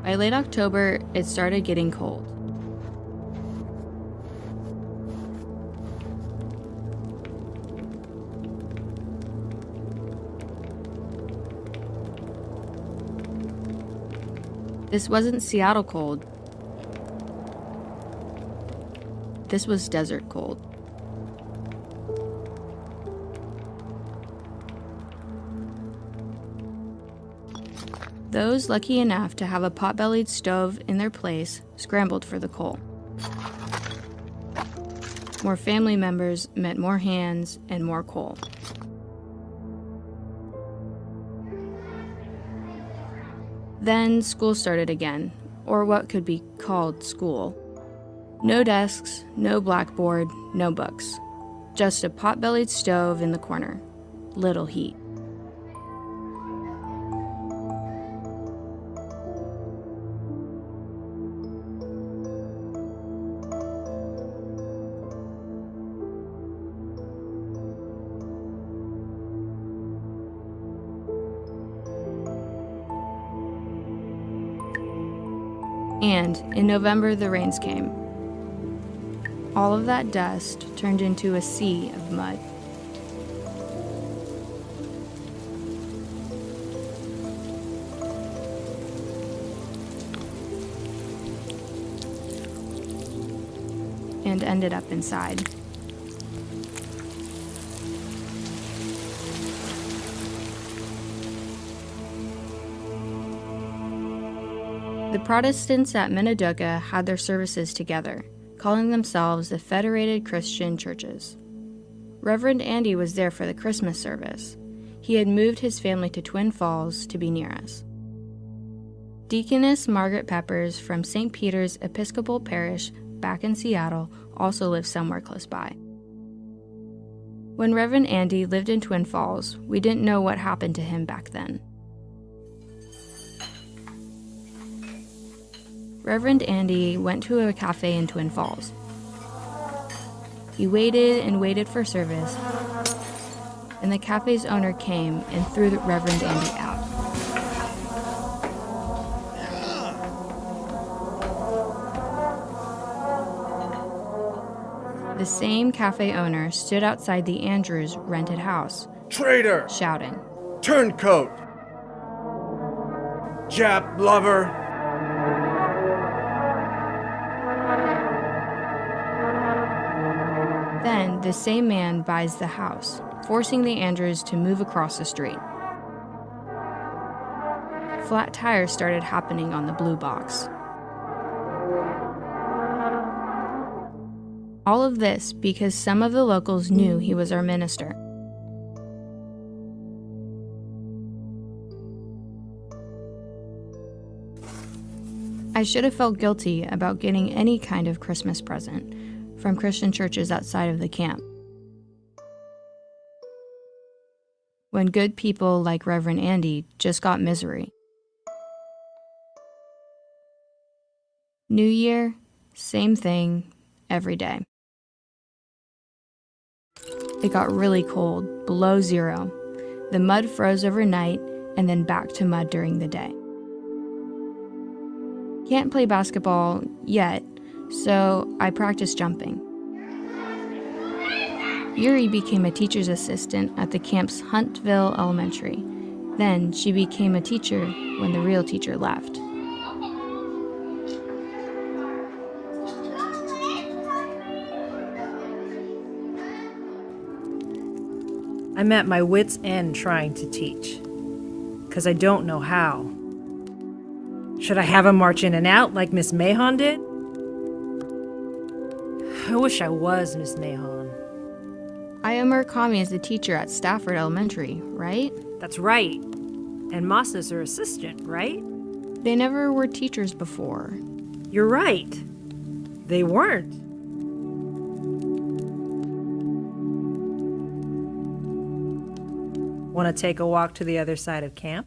By late October, it started getting cold. This wasn't Seattle cold. This was desert cold. Those lucky enough to have a pot-bellied stove in their place scrambled for the coal. More family members meant more hands and more coal. Then school started again, or what could be called school. No desks, no blackboard, no books. Just a pot-bellied stove in the corner. Little heat. And in November, the rains came. All of that dust turned into a sea of mud. And ended up inside. The Protestants at Minidoka had their services together, calling themselves the Federated Christian Churches. Reverend Andy was there for the Christmas service. He had moved his family to Twin Falls to be near us. Deaconess Margaret Peppers from St. Peter's Episcopal Parish back in Seattle also lived somewhere close by. When Reverend Andy lived in Twin Falls, we didn't know what happened to him back then. Reverend Andy went to a cafe in Twin Falls. He waited and waited for service, and the cafe's owner came and threw the Reverend Andy out. The same cafe owner stood outside the Andrews rented house, Traitor! shouting, Turncoat! Jap lover! Then the same man buys the house, forcing the Andrews to move across the street. Flat tires started happening on the blue box. All of this because some of the locals knew he was our minister. I should have felt guilty about getting any kind of Christmas present from Christian churches outside of the camp. When good people like Reverend Andy just got misery. New Year, same thing, every day. It got really cold, below zero. The mud froze overnight and then back to mud during the day. Can't play basketball yet, so I practiced jumping. Yuri became a teacher's assistant at the camp's Huntville Elementary. Then she became a teacher when the real teacher left. I'm at my wit's end trying to teach, because I don't know how. Should I have him march in and out like Miss Mahon did? I wish I was Miss Mahon. Aya Murakami is the teacher at Stafford Elementary, right? That's right. And Masa's her assistant, right? They never were teachers before. You're right. They weren't. Want to take a walk to the other side of camp?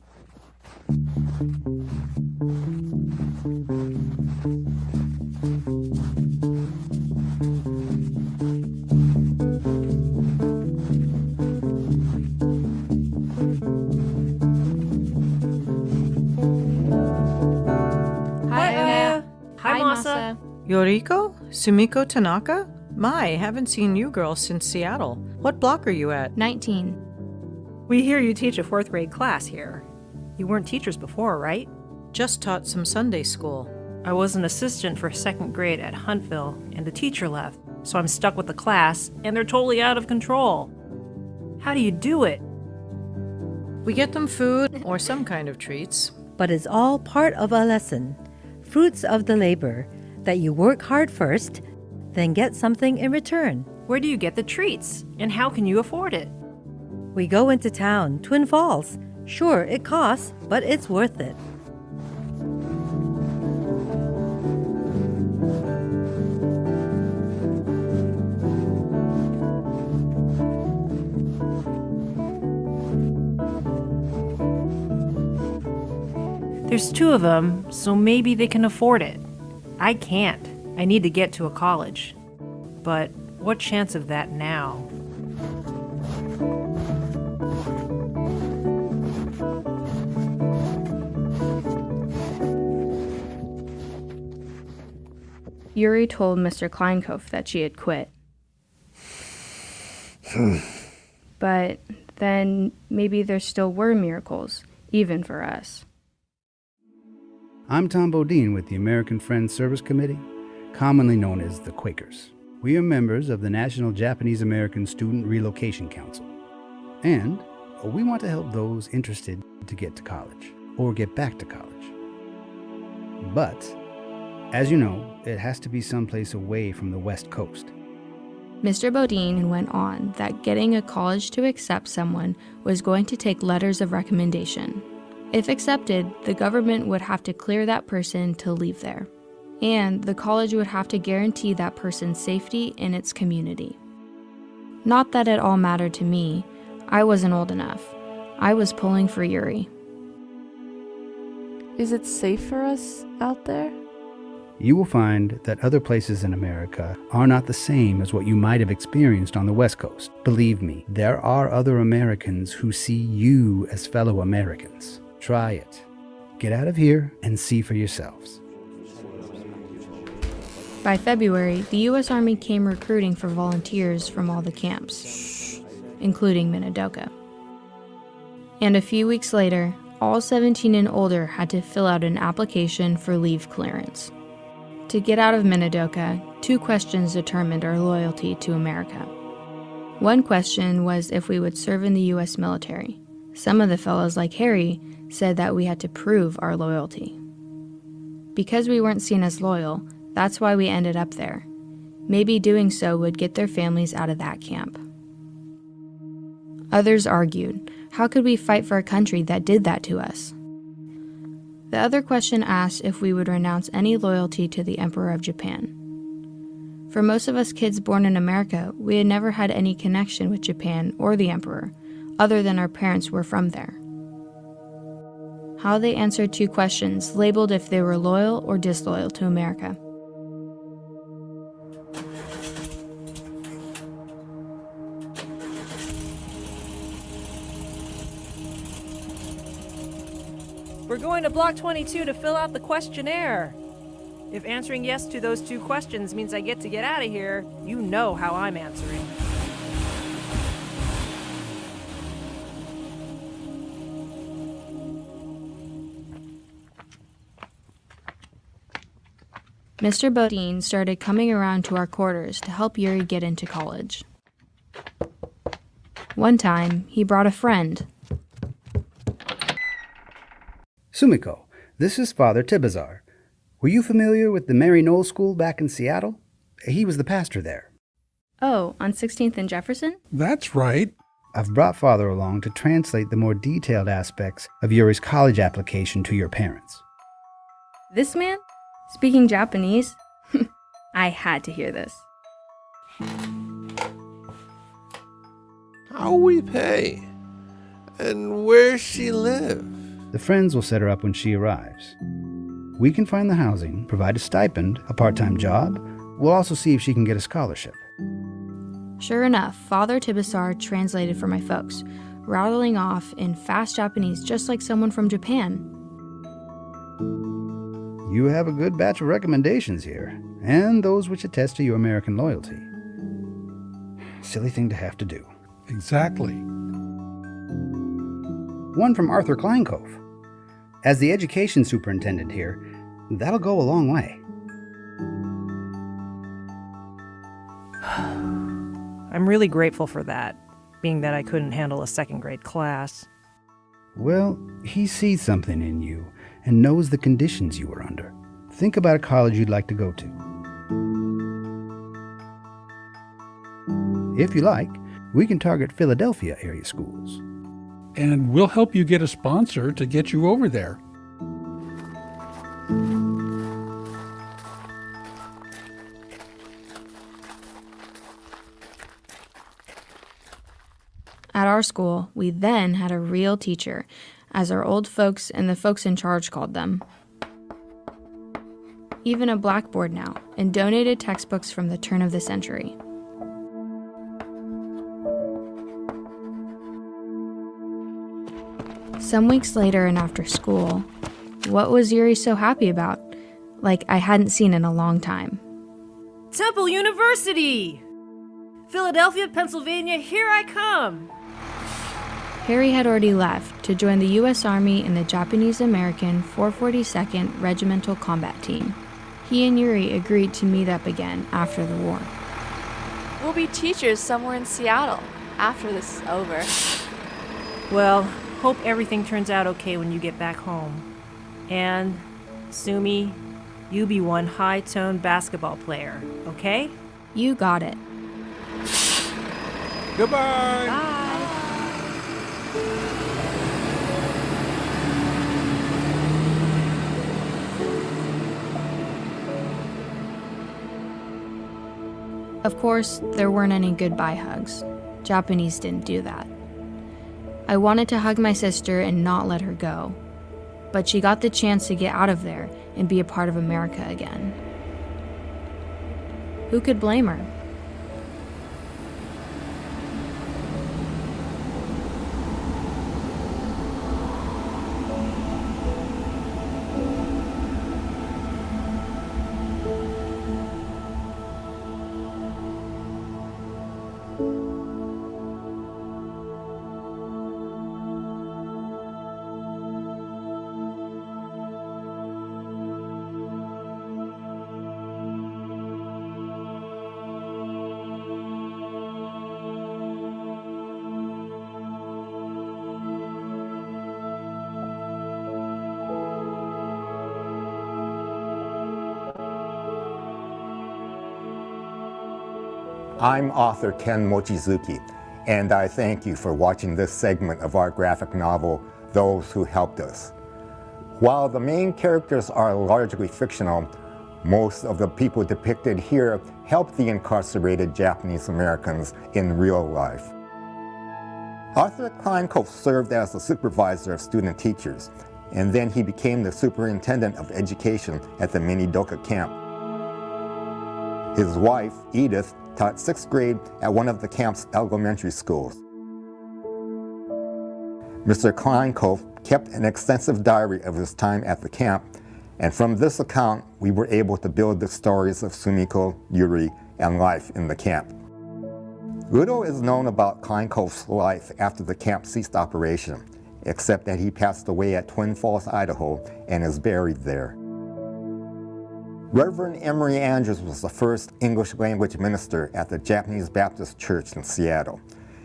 Hi, Masa. Yoriko? Sumiko Tanaka? My, haven't seen you girls since Seattle. What block are you at? 19. We hear you teach a 4th grade class here. You weren't teachers before, right? Just taught some Sunday school. I was an assistant for 2nd grade at Huntville, and the teacher left, so I'm stuck with the class, and they're totally out of control. How do you do it? We get them food or some kind of treats. But it's all part of a lesson. Fruits of the labor, that you work hard first, then get something in return. Where do you get the treats, and how can you afford it? We go into town, Twin Falls. Sure, it costs, but it's worth it. There's 2 of them, so maybe they can afford it. I can't. I need to get to a college. But what chance of that now? Yuri told Mr. Kleinkopf that she had quit. But then maybe there still were miracles, even for us. I'm Tom Bodine with the American Friends Service Committee, commonly known as the Quakers. We are members of the National Japanese American Student Relocation Council. And we want to help those interested to get to college or get back to college. But, as you know, it has to be someplace away from the West Coast. Mr. Bodine went on that getting a college to accept someone was going to take letters of recommendation. If accepted, the government would have to clear that person to leave there, and the college would have to guarantee that person's safety in its community. Not that it all mattered to me. I wasn't old enough. I was pulling for Yuri. Is it safe for us out there? You will find that other places in America are not the same as what you might have experienced on the West Coast. Believe me, there are other Americans who see you as fellow Americans. Try it. Get out of here and see for yourselves. By February, the U.S. Army came recruiting for volunteers from all the camps, including Minidoka. And a few weeks later, all 17 and older had to fill out an application for leave clearance. To get out of Minidoka, 2 questions determined our loyalty to America. One question was if we would serve in the U.S. military. Some of the fellows, like Harry, said that we had to prove our loyalty. Because we weren't seen as loyal, that's why we ended up there. Maybe doing so would get their families out of that camp. Others argued, how could we fight for a country that did that to us? The other question asked if we would renounce any loyalty to the Emperor of Japan. For most of us kids born in America, we had never had any connection with Japan or the Emperor, other than our parents were from there. How they answered 2 questions labeled if they were loyal or disloyal to America. We're going to Block 22 to fill out the questionnaire. If answering yes to those 2 questions means I get to get out of here, you know how I'm answering. Mr. Bodine started coming around to our quarters to help Yuri get into college. One time, he brought a friend. Sumiko, this is Father Tibazar. Were you familiar with the Mary Knoll School back in Seattle? He was the pastor there. Oh, on 16th and Jefferson? That's right. I've brought Father along to translate the more detailed aspects of Yuri's college application to your parents. This man? Speaking Japanese? I had to hear this. How we pay? And where she live? The friends will set her up when she arrives. We can find the housing, provide a stipend, a part-time job. We'll also see if she can get a scholarship. Sure enough, Father Tibasar translated for my folks, rattling off in fast Japanese just like someone from Japan. You have a good batch of recommendations here, and those which attest to your American loyalty. Silly thing to have to do. Exactly. One from Arthur Kleinkopf. As the education superintendent here, that'll go a long way. I'm really grateful for that, being that I couldn't handle a second grade class. Well, he sees something in you and knows the conditions you were under. Think about a college you'd like to go to. If you like, we can target Philadelphia area schools. And we'll help you get a sponsor to get you over there. At our school, we then had a real teacher, as our old folks and the folks in charge called them. Even a blackboard now, and donated textbooks from the turn of the century. Some weeks later and after school, what was Yuri so happy about? Like I hadn't seen in a long time. Temple University! Philadelphia, Pennsylvania, here I come! Harry had already left to join the U.S. Army in the Japanese-American 442nd Regimental Combat Team. He and Yuri agreed to meet up again after the war. We'll be teachers somewhere in Seattle after this is over. Well, hope everything turns out okay when you get back home. And, Sumi, you be one high-toned basketball player, okay? You got it. Goodbye! Bye! Of course, there weren't any goodbye hugs. Japanese didn't do that. I wanted to hug my sister and not let her go, but she got the chance to get out of there and be a part of America again. Who could blame her? I'm author Ken Mochizuki, and I thank you for watching this segment of our graphic novel, Those Who Helped Us. While the main characters are largely fictional, most of the people depicted here helped the incarcerated Japanese Americans in real life. Arthur Kleinkopf served as the supervisor of student teachers, and then he became the superintendent of education at the Minidoka camp. His wife, Edith, taught 6th grade at one of the camp's elementary schools. Mr. Kleinkopf kept an extensive diary of his time at the camp, and from this account, we were able to build the stories of Sumiko, Yuri, and life in the camp. Little is known about Kleinkopf's life after the camp ceased operation, except that he passed away at Twin Falls, Idaho, and is buried there. Reverend Emory Andrews was the first English language minister at the Japanese Baptist Church in Seattle.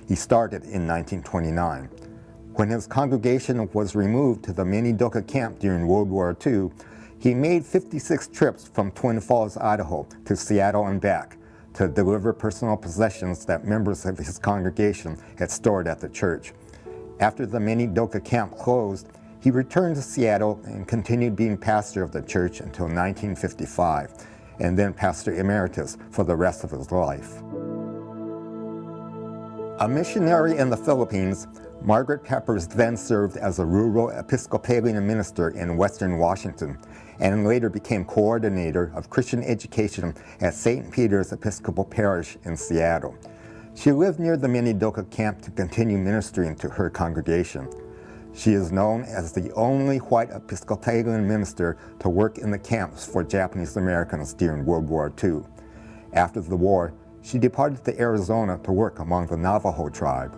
He started in 1929. When his congregation was removed to the Minidoka camp during World War II, he made 56 trips from Twin Falls, Idaho to Seattle and back to deliver personal possessions that members of his congregation had stored at the church. After the Minidoka camp closed, he returned to Seattle and continued being pastor of the church until 1955, and then pastor emeritus for the rest of his life. A missionary in the Philippines, Margaret Peppers then served as a rural Episcopalian minister in Western Washington, and later became coordinator of Christian education at St. Peter's Episcopal Parish in Seattle. She lived near the Minidoka camp to continue ministering to her congregation. She is known as the only white Episcopalian minister to work in the camps for Japanese Americans during World War II. After the war, she departed to Arizona to work among the Navajo tribe.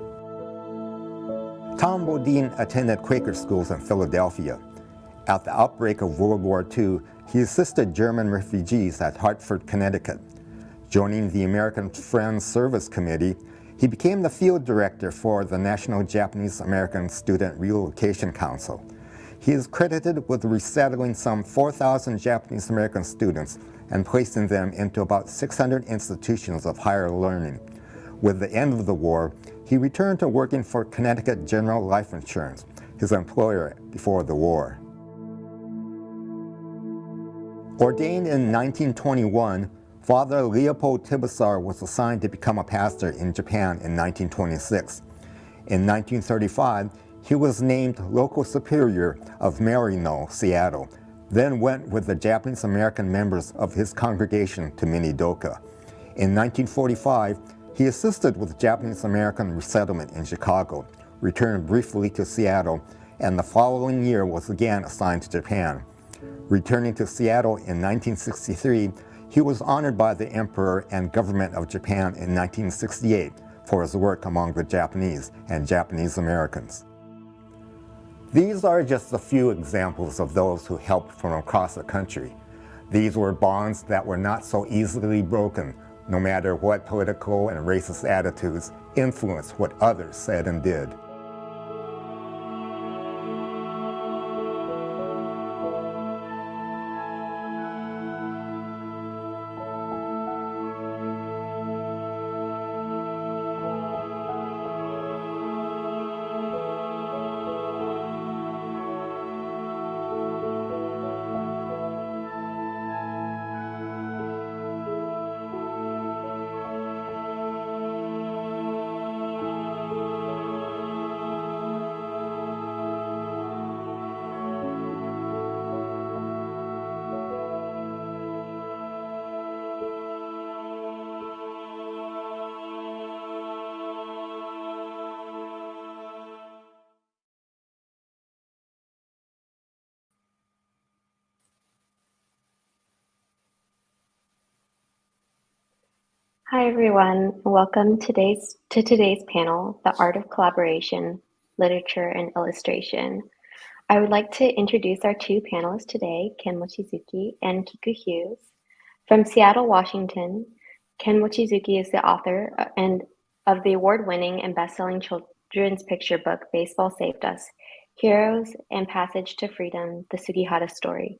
Tom Bodine attended Quaker schools in Philadelphia. At the outbreak of World War II, he assisted German refugees at Hartford, Connecticut. Joining the American Friends Service Committee, he became the field director for the National Japanese American Student Relocation Council. He is credited with resettling some 4,000 Japanese American students and placing them into about 600 institutions of higher learning. With the end of the war, he returned to working for Connecticut General Life Insurance, his employer before the war. Ordained in 1921, Father Leopold Tibesar was assigned to become a pastor in Japan in 1926. In 1935, he was named local superior of Marino, Seattle, then went with the Japanese American members of his congregation to Minidoka. In 1945, he assisted with Japanese American resettlement in Chicago, returned briefly to Seattle, and the following year was again assigned to Japan. Returning to Seattle in 1963, he was honored by the Emperor and government of Japan in 1968 for his work among the Japanese and Japanese Americans. These are just a few examples of those who helped from across the country. These were bonds that were not so easily broken, no matter what political and racist attitudes influenced what others said and did. Hi everyone, welcome to today's panel, The Art of Collaboration, Literature and Illustration. I would like to introduce our two panelists today, Ken Mochizuki and Kiku Hughes. From Seattle, Washington, Ken Mochizuki is the author of the award-winning and best-selling children's picture book, Baseball Saved Us, Heroes and Passage to Freedom, The Sugihara Story.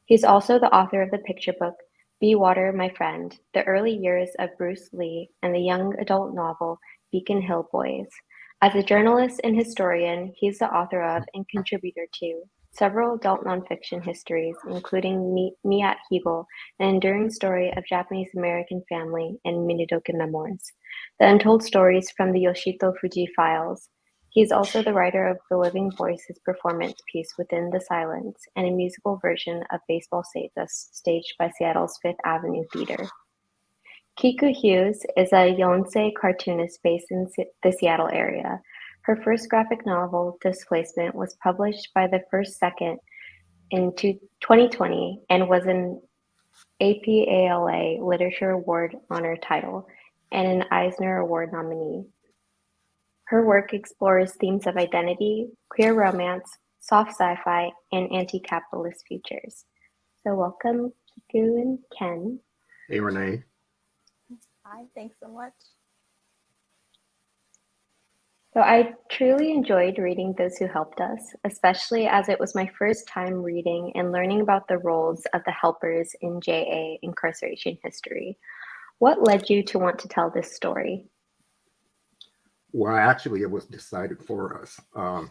He's also the author of the picture book, Be Water, My Friend, The Early Years of Bruce Lee, and the young adult novel, Beacon Hill Boys. As a journalist and historian, he's the author of and contributor to several adult nonfiction histories, including Me at Hegel, an enduring story of Japanese American family, and Minidoka Memoirs, The Untold Stories from the Yoshito Fuji Files. He's also the writer of The Living Voices performance piece Within the Silence and a musical version of Baseball Saved Us, staged by Seattle's Fifth Avenue Theater. Kiku Hughes is a Yonsei cartoonist based in the Seattle area. Her first graphic novel, Displacement, was published by the First Second in 2020 and was an APALA Literature Award honor title and an Eisner Award nominee. Her work explores themes of identity, queer romance, soft sci-fi, and anti-capitalist futures. So welcome, Kiku and Ken. Hey, Rene. Hi, thanks so much. So I truly enjoyed reading Those Who Helped Us, especially as it was my first time reading and learning about the roles of the helpers in JA incarceration history. What led you to want to tell this story? Well, actually, it was decided for us. There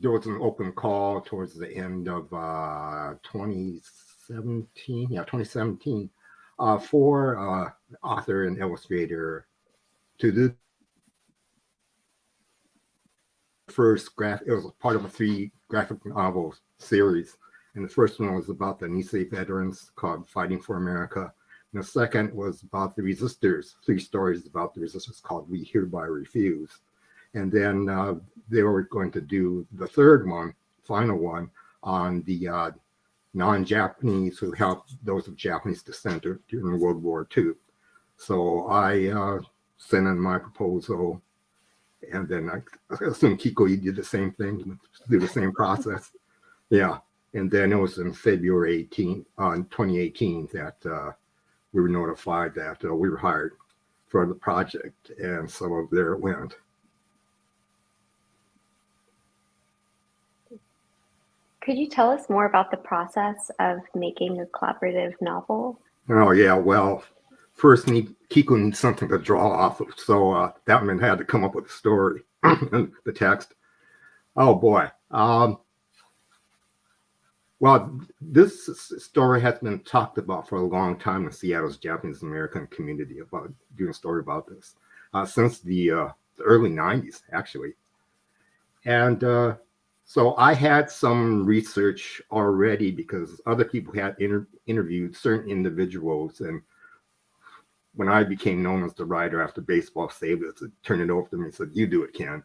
was an open call towards the end of 2017, for author and illustrator to do first graphic. It was part of a 3 graphic novel series, and the first one was about the Nisei veterans called Fighting for America. And the second was about the resistors, 3 stories about the resistors called We Hereby Refuse. And then they were going to do the third one, final one, on the non-Japanese who helped those of Japanese descent during World War II. So I sent in my proposal, and then I assume Kiko, you did the same thing, do the same process. Yeah. And then it was in February 2018 that we were notified that we were hired for the project, and so there it went. Could you tell us more about the process of making a collaborative novel? Oh, yeah. Well, first, Kiku needs something to draw off of. So that meant I had to come up with a story and the text. Oh, boy. Well, this story has been talked about for a long time in Seattle's Japanese American community about doing a story about this since the early 90s, actually. And so I had some research already because other people had interviewed certain individuals. And when I became known as the writer after baseball saved us, it turned it over to me and said, "You do it, Ken."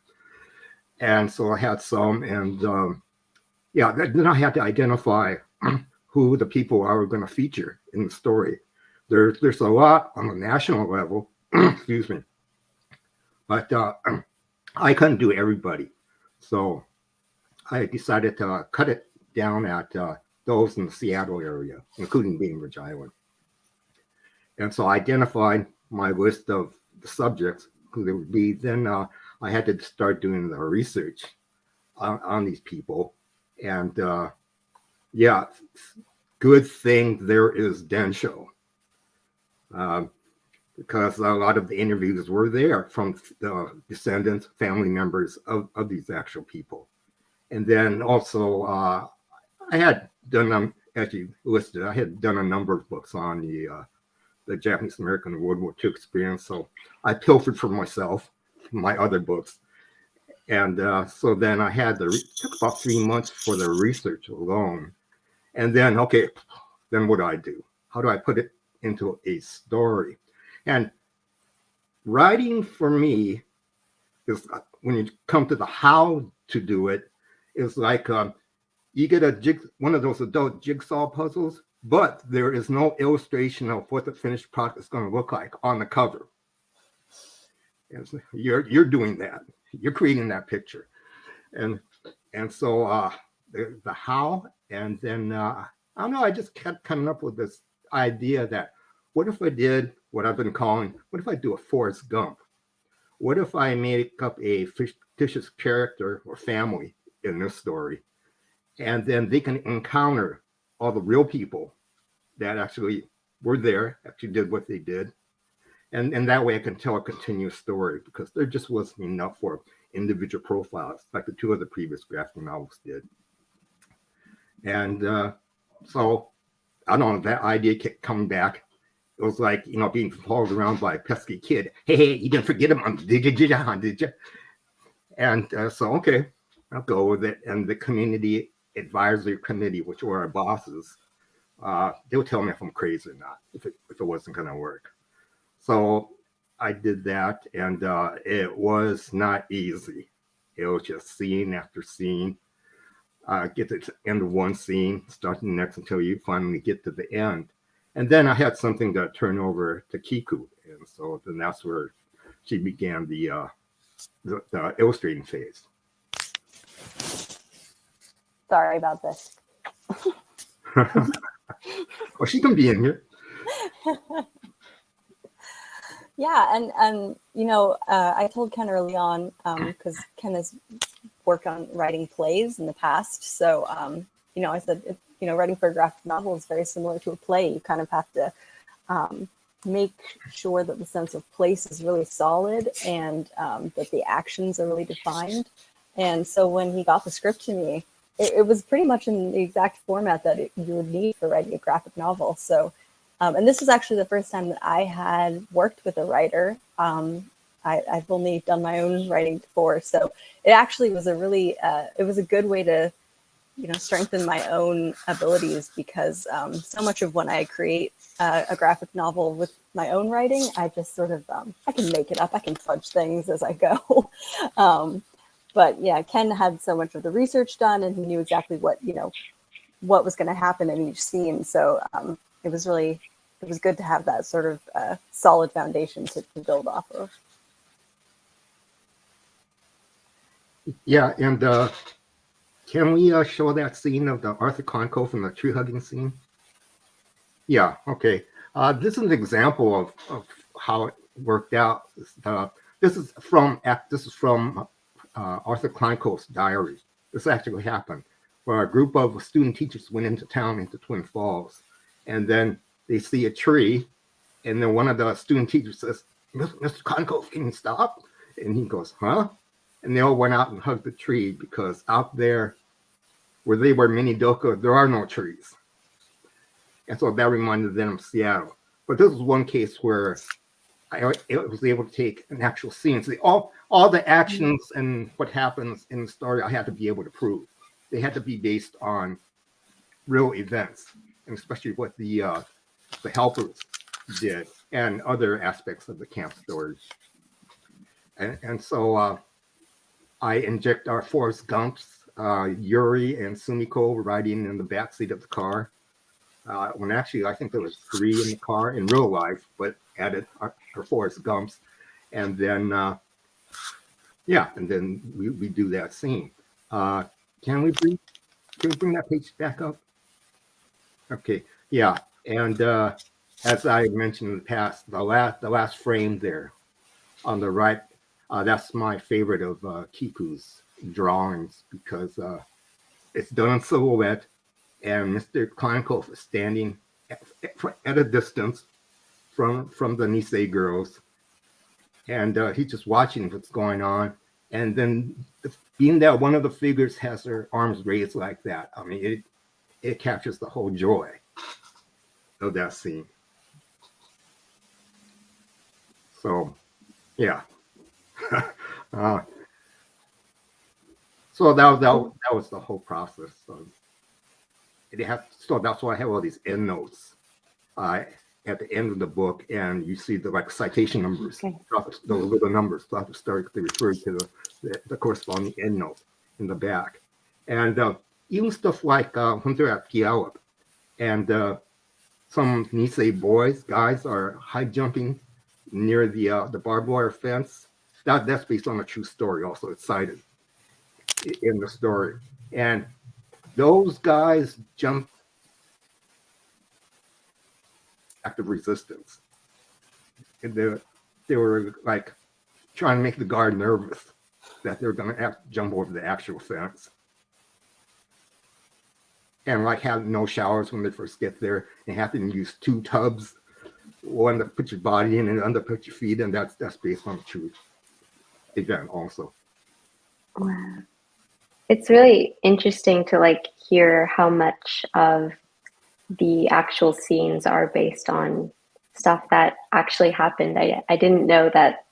And so I had some, and yeah, then I had to identify who the people I were going to feature in the story. There's a lot on the national level, excuse me, but I couldn't do everybody. So I decided to cut it down at those in the Seattle area, including Bainbridge Island. And so I identified my list of the subjects, who they would be. Then I had to start doing the research on these people. And yeah, good thing there is Densho, because a lot of the interviews were there from the descendants, family members of these actual people. And then also I had done, as you listed, I had done a number of books on the Japanese American World War II experience. So I pilfered from myself, my other books. And so then I had took about 3 months for the research alone. And then, okay, then what do I do? How do I put it into a story? And writing for me is, when you come to the how to do it, is like you get one of those adult jigsaw puzzles, but there is no illustration of what the finished product is going to look like on the cover. And so you're doing that. You're creating that picture. And so the how, and then I don't know, I just kept coming up with this idea that what if I did what I've been calling, what if I do a Forrest Gump? What if I make up a fictitious character or family in this story, and then they can encounter all the real people that actually were there, actually did what they did. And that way I can tell a continuous story, because there just wasn't enough for individual profiles like the two other previous graphic novels did. And so I don't know, that idea kept coming back. It was like, being followed around by a pesky kid. Hey, you didn't forget him, did you? And so, okay, I'll go with it. And the community advisory committee, which were our bosses, they'll tell me if I'm crazy or not, if it wasn't going to work. So I did that, and it was not easy. It was just scene after scene. Get to the end of one scene, start the next until you finally get to the end. And then I had something to turn over to Kiku. And so then that's where she began the illustrating phase. Sorry about this. Well, she can be in here. Yeah, and I told Ken early on, because Ken has worked on writing plays in the past. So, I said, writing for a graphic novel is very similar to a play. You kind of have to make sure that the sense of place is really solid, and that the actions are really defined. And so when he got the script to me, it was pretty much in the exact format that you would need for writing a graphic novel. So, and this was actually the first time that I had worked with a writer. I've only done my own writing before, so it actually was a really, it was a good way to strengthen my own abilities, because so much of when I create a graphic novel with my own writing, I just sort of, I can make it up, I can fudge things as I go. But yeah, Ken had so much of the research done, and he knew exactly what was going to happen in each scene. So it was good to have that sort of solid foundation to build off of. Yeah, and can we show that scene of the Arthur Conco from the tree hugging scene? Yeah, okay. This is an example of how it worked out. This is from Arthur Kleinko's diary. This actually happened, where a group of student teachers went into town, into Twin Falls, and then they see a tree, and then one of the student teachers says, "Mr. Kleinko, can you stop?" And he goes, "Huh?" And they all went out and hugged the tree, because out there where they were, Minidoka, there are no trees. And so that reminded them of Seattle. But this was one case where I was able to take an actual scene. So all the actions and what happens in the story, I had to be able to prove. They had to be based on real events, and especially what the helpers did and other aspects of the camp story. And so I inject our Forrest Gumps, Yuri and Sumiko riding in the backseat of the car. When actually I think there was 3 in the car in real life, but added our Forrest Gumps, and then we do that scene. Can we bring that page back up? Okay, yeah, and as I mentioned in the past, the last frame there on the right, that's my favorite of Kiku's drawings, because it's done in silhouette, and Mr. Kleinkoff is standing at a distance from the Nisei girls, and he's just watching what's going on. And then, being that one of the figures has her arms raised like that, I mean, it captures the whole joy of that scene. So, yeah. So that was the whole process. So that's why I have all these end notes at the end of the book, and you see the citation numbers, those little numbers throughout the story, they refer to the corresponding end note in the back. And even stuff like when they're at Puyallup, and some Nisei guys are high jumping near the barbed wire fence. That's based on a true story. Also, it's cited in the story, and those guys jumped active resistance, and they were like trying to make the guard nervous that they were going to have to jump over the actual fence, and like have no showers when they first get there, and have to use 2 tubs, one to put your body in and another to put your feet in. That's based on the true event also. Wow. It's really interesting to hear how much of the actual scenes are based on stuff that actually happened. I didn't know that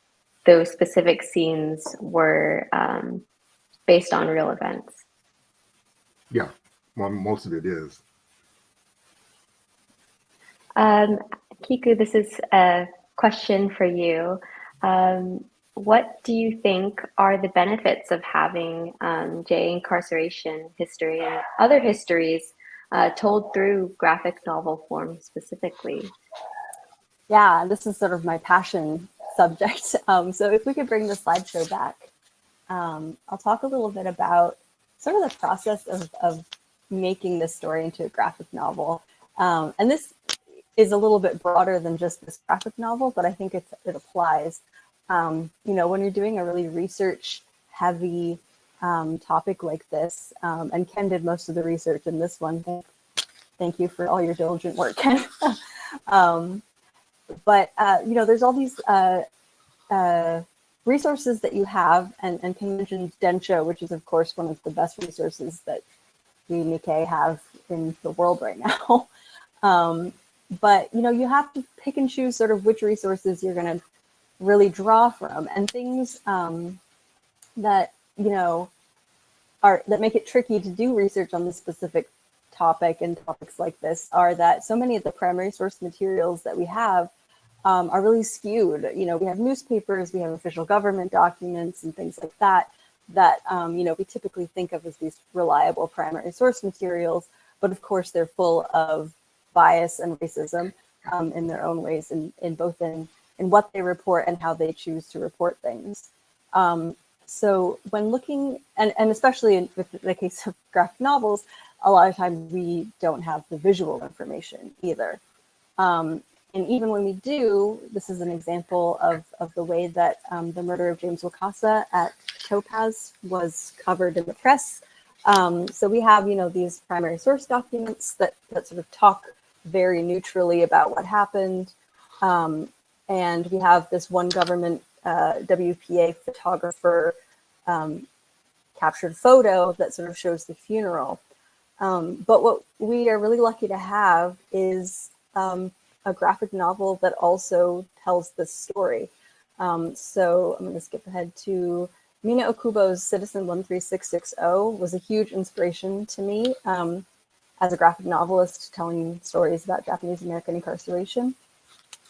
those specific scenes were based on real events. Yeah, well, most of it is. Kiku, this is a question for you. What do you think are the benefits of having J incarceration history and other histories told through graphic novel form specifically? Yeah, this is sort of my passion subject. So if we could bring the slideshow back, I'll talk a little bit about sort of the process of making this story into a graphic novel. And this is a little bit broader than just this graphic novel, but I think it applies. When you're doing a really research-heavy topic like this, and Ken did most of the research in this one. Thank you for all your diligent work, Ken. But there's all these resources that you have, and Ken mentioned Densho, which is of course one of the best resources that we Nikkei have in the world right now. But you have to pick and choose sort of which resources you're going to really draw from, and things that that make it tricky to do research on this specific topic and topics like this are that so many of the primary source materials that we have are really skewed. You know, we have newspapers, we have official government documents and things like that, you know, we typically think of as these reliable primary source materials, but of course they're full of bias and racism in their own ways, in both in what they report and how they choose to report things. So when looking, and especially in the case of graphic novels, a lot of times we don't have the visual information either. And even when we do, this is an example of the way that the murder of James Wakasa at Topaz was covered in the press. So we have, you know, these primary source documents that sort of talk very neutrally about what happened. And we have this one government WPA photographer captured photo that sort of shows the funeral. But what we are really lucky to have is a graphic novel that also tells this story. So I'm going to skip ahead to Mina Okubo's Citizen 13660 was a huge inspiration to me as a graphic novelist telling stories about Japanese American incarceration,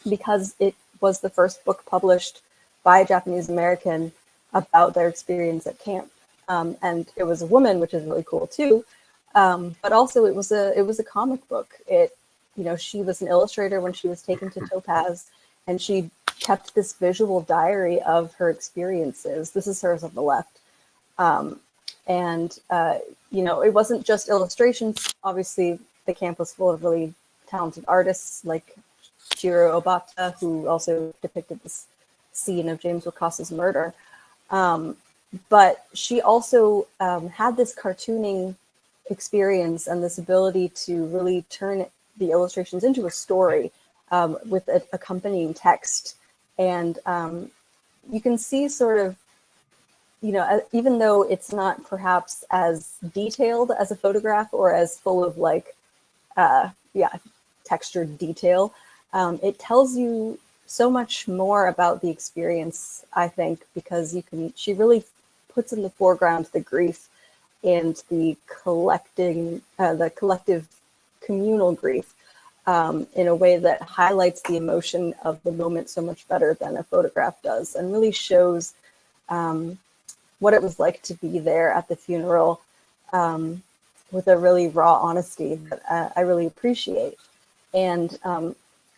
because it was the first book published by a Japanese American about their experience at camp. And it was a woman, which is really cool too. But also it was a comic book. You know, she was an illustrator when she was taken to Topaz, and she kept this visual diary of her experiences. This is hers on the left. You know, it wasn't just illustrations. Obviously, the camp was full of really talented artists like Shiro Obata, who also depicted this scene of James Wakasa's murder. But she also had this cartooning experience and this ability to really turn the illustrations into a story with accompanying text. And you can see sort of, you know, even though it's not perhaps as detailed as a photograph or as full of like, textured detail, it tells you so much more about the experience, I think, because she really puts in the foreground the grief and the collective communal grief in a way that highlights the emotion of the moment so much better than a photograph does, and really shows what it was like to be there at the funeral with a really raw honesty that I really appreciate. And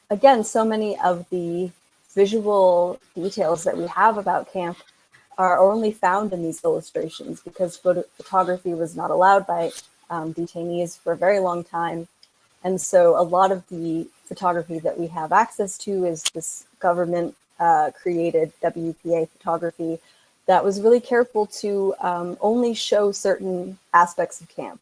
again, so many of the visual details that we have about camp are only found in these illustrations because photography was not allowed by detainees for a very long time. And so a lot of the photography that we have access to is this government created WPA photography that was really careful to only show certain aspects of camp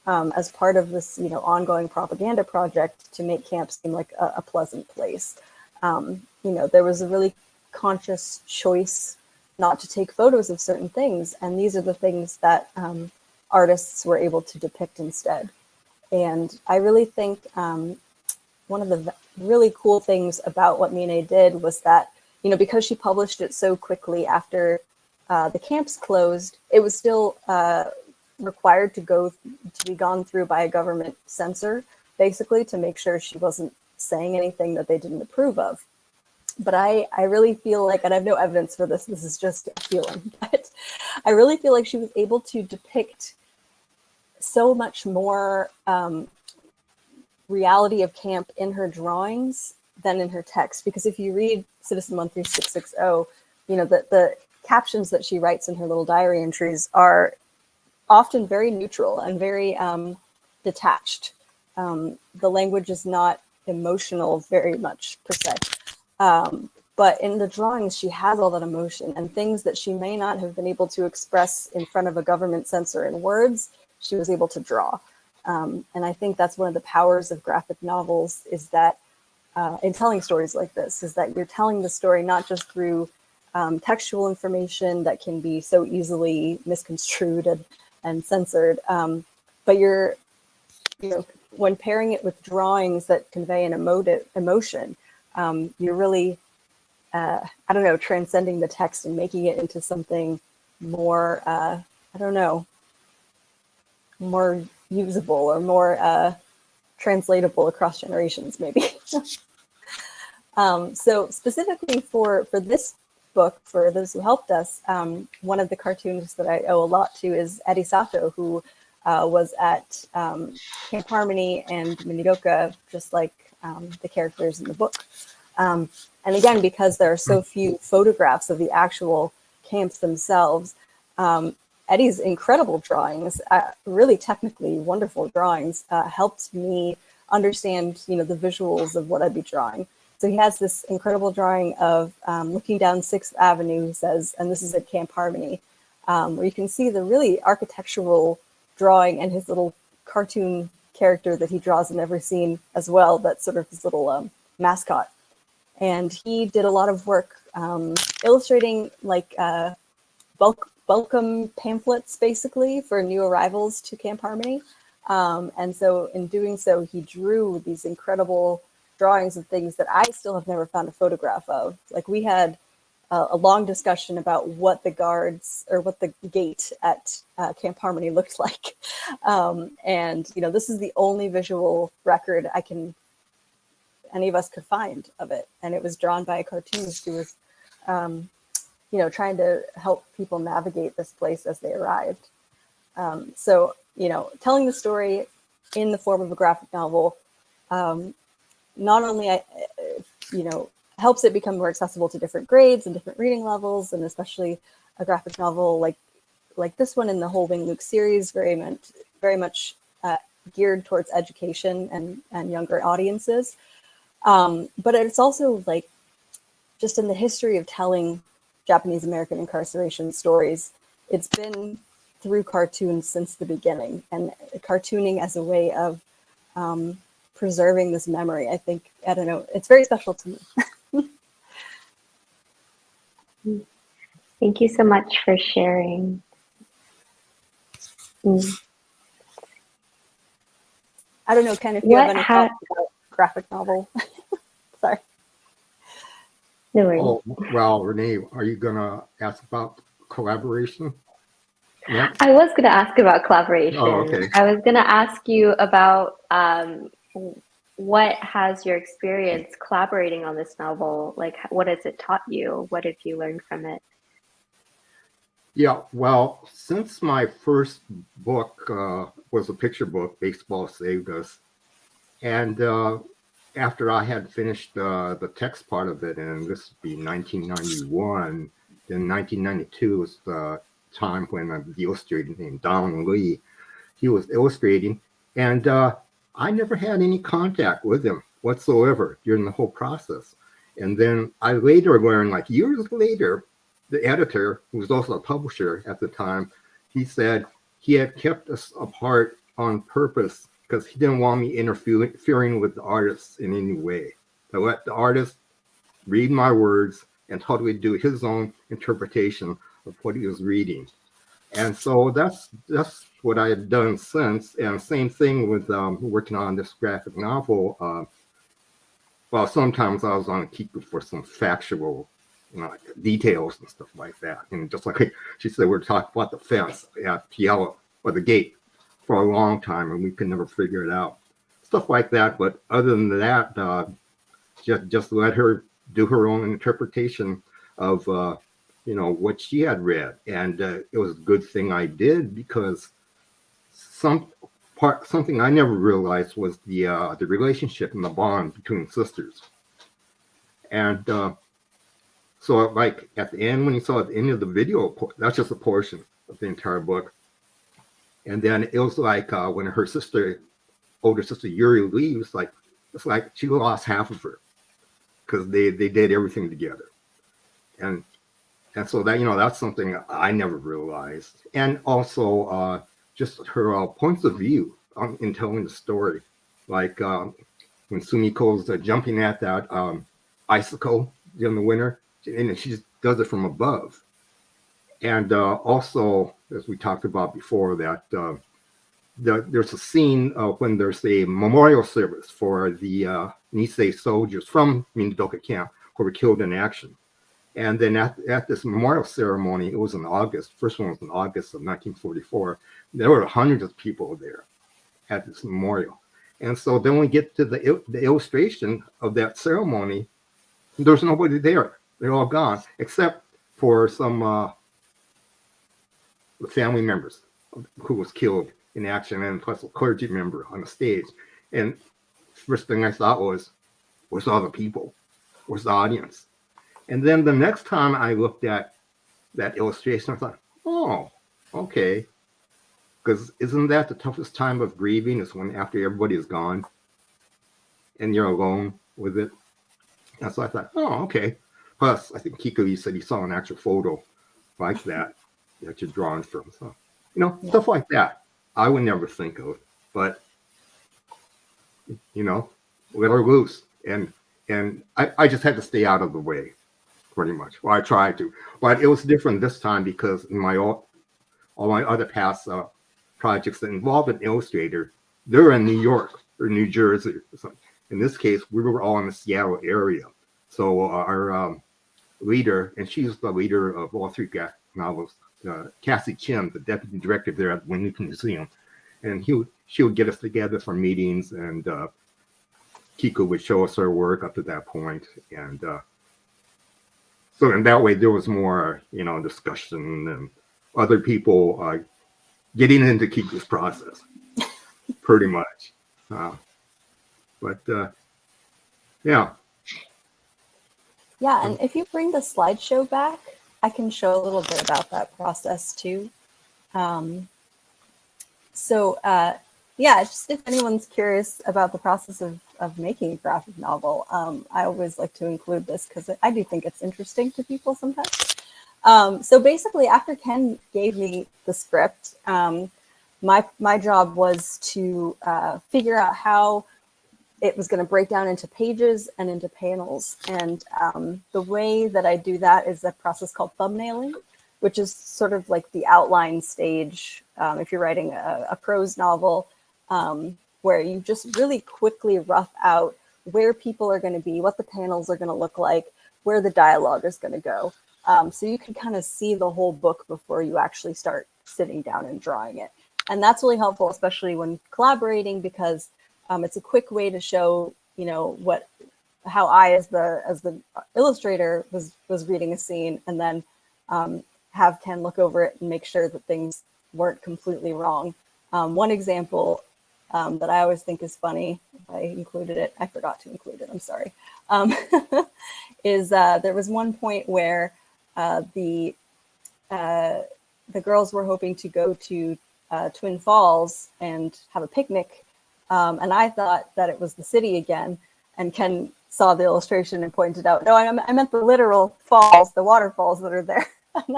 as part of this, you know, ongoing propaganda project to make camp seem like a pleasant place. You know, there was a really conscious choice not to take photos of certain things, and these are the things that artists were able to depict instead. And I really think one of the really cool things about what Mine did was that, you know, because she published it so quickly after the camps closed, it was still required to be gone through by a government censor, basically, to make sure she wasn't saying anything that they didn't approve of. But I really feel like, and I have no evidence for this, this is just a feeling, but I really feel like she was able to depict so much more reality of camp in her drawings than in her text. Because if you read Citizen 13660, you know, the captions that she writes in her little diary entries are often very neutral and very detached. The language is not emotional very much per se. But in the drawings, she has all that emotion and things that she may not have been able to express in front of a government censor in words, she was able to draw. And I think that's one of the powers of graphic novels, is that in telling stories like this, is that you're telling the story not just through textual information that can be so easily misconstrued and censored, but you're, you know, when pairing it with drawings that convey an emotion, you're really, I don't know, transcending the text and making it into something more, I don't know, more usable or more translatable across generations, maybe. So specifically for this book, for those who helped us, one of the cartoonists that I owe a lot to is Eddie Sato, who was at Camp Harmony and Minidoka, just like the characters in the book. And again, because there are so few photographs of the actual camps themselves, Eddie's incredible drawings, really technically wonderful drawings, helped me understand, the visuals of what I'd be drawing. So he has this incredible drawing of looking down 6th Avenue, he says, and this is at Camp Harmony, where you can see the really architectural drawing and his little cartoon character that he draws in every scene as well. That's sort of his little mascot. And he did a lot of work illustrating like welcome pamphlets, basically, for new arrivals to Camp Harmony. And so in doing so, he drew these incredible drawings of things that I still have never found a photograph of. Like, we had a long discussion about what the guards or what the gate at Camp Harmony looked like. And, this is the only visual record any of us could find of it. And it was drawn by a cartoonist who was, trying to help people navigate this place as they arrived. So, telling the story in the form of a graphic novel, not only, helps it become more accessible to different grades and different reading levels, and especially a graphic novel like this one in the Whole Wing Luke series, very much geared towards education and younger audiences. But it's also like just in the history of telling Japanese American incarceration stories, it's been through cartoons since the beginning, and cartooning as a way of preserving this memory. I think, I don't know, it's very special to me. Thank you so much for sharing. I don't know, Ken, if you have any thoughts about graphic novel. Sorry. No worries. Oh, well, Rene, are you going to ask about collaboration? Yeah. I was going to ask about collaboration. Oh, okay. I was going to ask you about what has your experience collaborating on this novel? Like, what has it taught you? What have you learned from it? Yeah, well, since my first book was a picture book, Baseball Saved Us, and after I had finished the text part of it, and this would be 1991, then 1992 was the time when the illustrator named Don Lee, he was illustrating, and I never had any contact with him whatsoever during the whole process. And then I later learned, like years later, the editor, who was also a publisher at the time, he said he had kept us apart on purpose because he didn't want me interfering with the artists in any way. To let the artist read my words and totally do his own interpretation of what he was reading. And so that's what I had done since. And same thing with working on this graphic novel. Well, sometimes I was on Kiku for some factual details and stuff like that. And just like she said, we're talking about the fence at Piella or the gate for a long time, and we could never figure it out. Stuff like that. But other than that, just let her do her own interpretation of what she had read. And it was a good thing I did, because something I never realized was the relationship and the bond between sisters. And so, like at the end, when you saw at the end of the video, that's just a portion of the entire book. And then it was like when her older sister Yuri leaves, it's like she lost half of her, because they did everything together. And so that, that's something I never realized. And also just her points of view in telling the story. Like when Sumiko's jumping at that icicle in the winter, and she just does it from above. And also, as we talked about before, that there's a scene when there's a memorial service for the Nisei soldiers from Minidoka camp who were killed in action. And then at this memorial ceremony, it was in August. First one was in August of 1944. There were hundreds of people there at this memorial. And so then we get to the illustration of that ceremony. There's nobody there. They're all gone, except for some family members who was killed in action, and plus a clergy member on the stage. And first thing I thought was, where's all the people? Where's the audience? And then the next time I looked at that illustration, I thought, oh, okay. Because isn't that the toughest time of grieving, is when after everybody is gone and you're alone with it? And so I thought, oh, okay. Plus, I think Kiku, you said you saw an actual photo like that you're drawing from. So, stuff like that I would never think of. But, let her loose. And I just had to stay out of the way, pretty much. Well, I tried to. But it was different this time because in all my other past projects that involved an illustrator, they're in New York or New Jersey. So in this case, we were all in the Seattle area. So our leader, and she's the leader of all three novels, Cassie Chin, the deputy director there at the Wellington Museum, and she would get us together for meetings, and Kiku would show us her work up to that point, and so in that way there was more, discussion and other people getting into Kiku's process, pretty much. But yeah. Yeah, and if you bring the slideshow back, I can show a little bit about that process too. Just if anyone's curious about the process of making a graphic novel, I always like to include this because I do think it's interesting to people sometimes. So basically, after Ken gave me the script, my job was to figure out how it was going to break down into pages and into panels. And the way that I do that is a process called thumbnailing, which is sort of like the outline stage if you're writing a prose novel, where you just really quickly rough out where people are going to be, what the panels are going to look like, where the dialogue is going to go. So you can kind of see the whole book before you actually start sitting down and drawing it. And that's really helpful, especially when collaborating, because it's a quick way to show, how I, as the illustrator, was reading a scene, and then have Ken look over it and make sure that things weren't completely wrong. One example that I always think is funny, I included it, I forgot to include it, I'm sorry, is there was one point where the girls were hoping to go to Twin Falls and have a picnic. And I thought that it was the city again. And Ken saw the illustration and pointed out, no, I meant the literal falls, the waterfalls that are there. And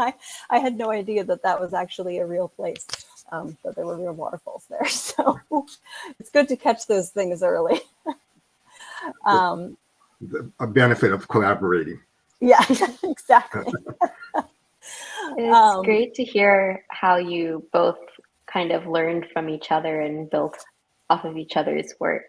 I had no idea that that was actually a real place, that there were real waterfalls there. So it's good to catch those things early. A benefit of collaborating. Yeah, exactly. It's great to hear how you both kind of learned from each other and built off of each other's work.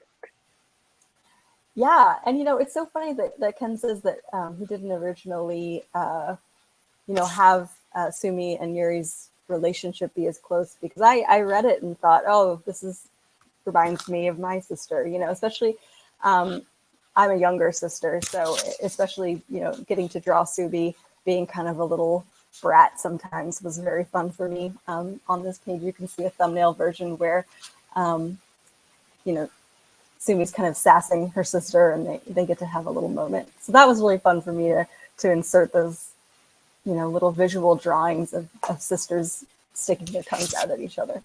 Yeah, and it's so funny that Ken says that he didn't originally, have Sumi and Yuri's relationship be as close, because I read it and thought, oh, reminds me of my sister, especially I'm a younger sister, so especially getting to draw Sumi being kind of a little brat sometimes was very fun for me. On this page you can see a thumbnail version where Sumi's kind of sassing her sister, and they get to have a little moment. So that was really fun for me to insert those, little visual drawings of sisters sticking their tongues out at each other.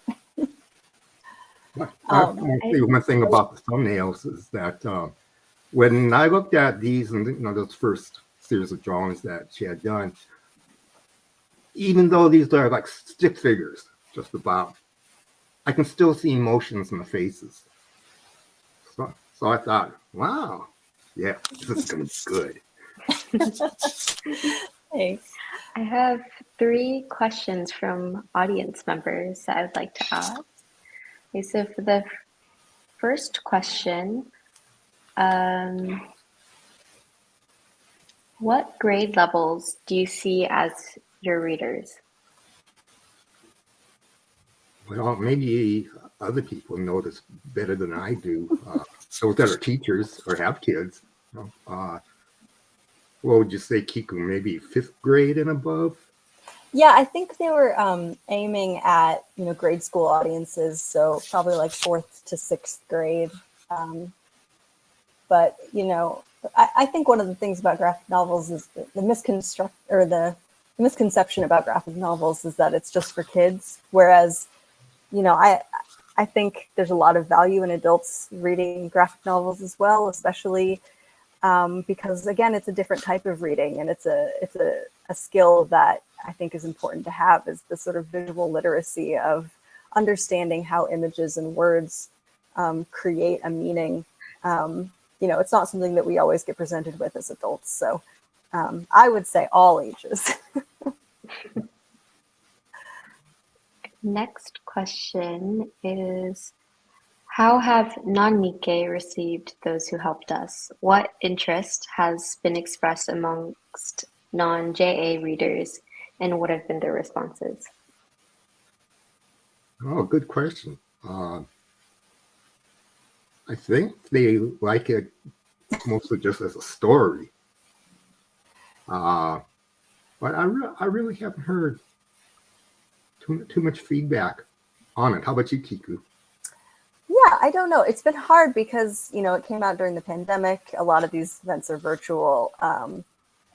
One thing about the thumbnails is that when I looked at these and those first series of drawings that she had done, even though these are like stick figures, just about, I can still see emotions in the faces. So I thought, wow, yeah, this is going to be good. Thanks. I have 3 questions from audience members that I would like to ask. Okay, so for the first question, What grade levels do you see as your readers? Well, maybe other people know this better than I do. Those that are teachers or have kids. What would you say, Kiku? Maybe 5th grade and above? Yeah, I think they were aiming at, grade school audiences, so probably like 4th to 6th grade. But, I think one of the things about graphic novels is the misconception about graphic novels is that it's just for kids. Whereas, I think there's a lot of value in adults reading graphic novels as well, especially because, again, it's a different type of reading, and it's a skill that I think is important to have, is the sort of visual literacy of understanding how images and words create a meaning. It's not something that we always get presented with as adults. So I would say all ages. Next question is, how have non-Nikkei received those who helped us? What interest has been expressed amongst non-JA readers, and what have been their responses? Oh, good question. I think they like it mostly just as a story. But I really haven't heard too much feedback on it. How about you, Kiku? Yeah, I don't know. It's been hard because, it came out during the pandemic. A lot of these events are virtual.